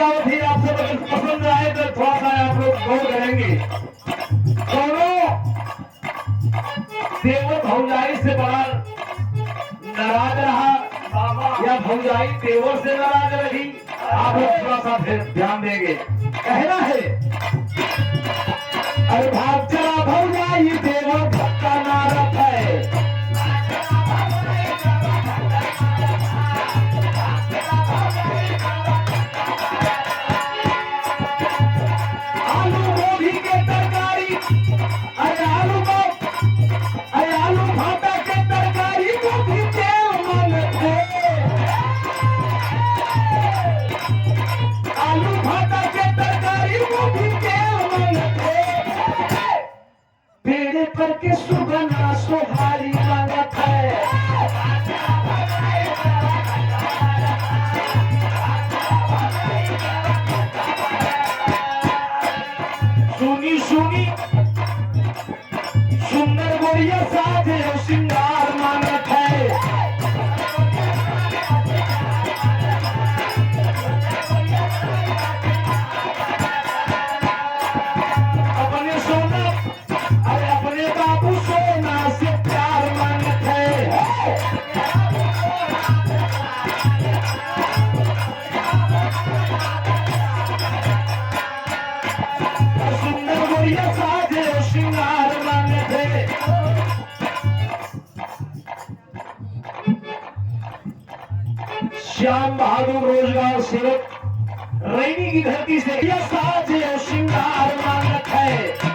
गाओ थी, आप सब अगर पसंद आए तो थोड़ा सा आप लोग गौर करेंगे। दोनों देवर भौजाई से बड़ा नाराज रहा या भौजाई देवर से नाराज रही, आप लोग थोड़ा सा फिर ध्यान देंगे। कहना है अरे भाग चला भौजाई देवर धक्का मारत है, आलू गोभी के तरकारी, अरे आलू भाटा के तरकारी गोभी तेल मांगते, आलू भाटा के तरकारी गोभी तेल मांगते, पेड़े पर के सुगना सोहारी मांगत है। सुनी सुनी सुंदर गोरिया साज और श्रृंगार मांगत है, अपने सोना अरे अपने बाबू सोना से प्यार मांगत है। सुंदर गोरिया साज और श्रृंगार मांगत है। श्याम बहादुर रोजगार सेवक रैनी की धरती से यह साज और श्रृंगार मांगत है।